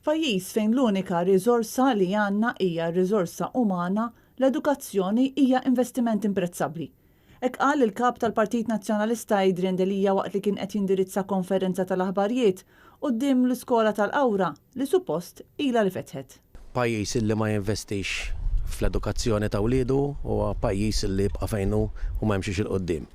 F'pajjiż fejn l-unika r-riżorsa li għandna hija r-riżorsa umana, l-edukazzjoni hija investiment imprezzabbli. Hekk qal il-kap tal-Partit Nazzjonalista Idrien waqt li kien qed jindirizza konferenza tal-aħbarijiet quddiem l-iskola tal-Qawra li suppost ilha li fetħet. Pajjiż illi ma jinvestix fl-edukazzjoni ta' wliedu huwa pajjiż illi jibqa' fejnu u ma jimxiex il-qudiem.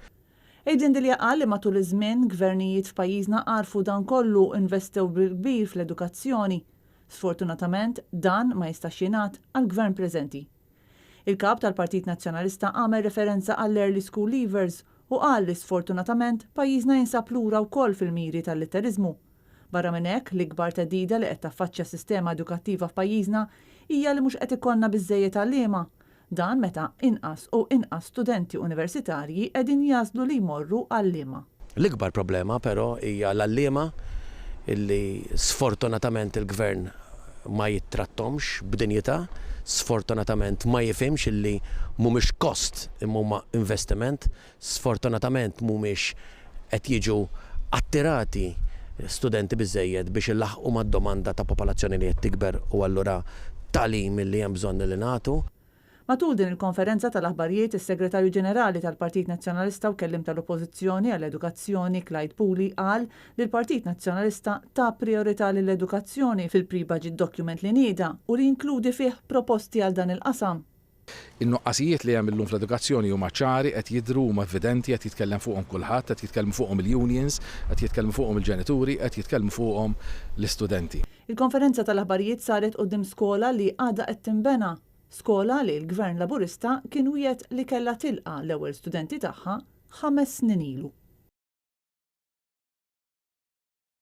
Idrien qal li matul iż-żmien gvernijiet f'pajjiżna għarfu dan kollu investew bil-kbir fl-edukazzjoni. Sfortunatament dan ma jistax jingħad għall-gvern preżenti. Il-kap tal-Partit Nazzjonalista għamel referenza għall-early school leavers u qal li sfortunatament pajjiżna jinsab lura wkoll fil-miri tal-litterizmu. Barra minn hekk l-ikbar teddida li qed taffaċċja s-sistema edukattiva f'pajjiżna hija li mhux qed ikollna biżżejjed għalliema. Dan meta inqas u inqas studenti universitarji qegħdin jażlu li jmorru għalliema. L-ikbar problema però hija l-għalliema illi sfortunatament il-gvern ma jittrattomx b'dinjità, sfortunatament ma jifhimx illi mhumiex kost imma huma investiment, sfortunatament mhumiex qed jiġu attirati studenti biżżejjed biex ilaħqu mad-domanda ta' popolazzjoni li qed tikber u allura tagħlim illi hemm bżonn li nagħtu. Matul din il-konferenza tal-aħbarijiet, is-Segretarju Ġenerali tal-Partit Nazzjonalista u kellim tal-Oppożizzjoni għall-Edukazzjoni Clyde Pooley qal li l-Partit Nazzjonalista ta' priorità lill-edukazzjoni fil-pre-budget document li nieda u li jinkludi fih proposti għal dan il-qasam. In-nuqqasijiet li hemm illum fl-edukazzjoni huma ċari qed jidhru huma evidenti qed jitkellem fuqhom kulħadd, qed jitkellmu fuqhom il-unions, qed jitkellmu fuqhom il-ġenituri, qed jitkellmu fuqhom l-istudenti. Il-konferenza tal-aħbarijiet saret quddiem skola li għadha qed tinbena. Skola li l-Gvern Laburista kien wiegħed li kellha tilqa' l-ewwel studenti tagħha 5 snin ilu.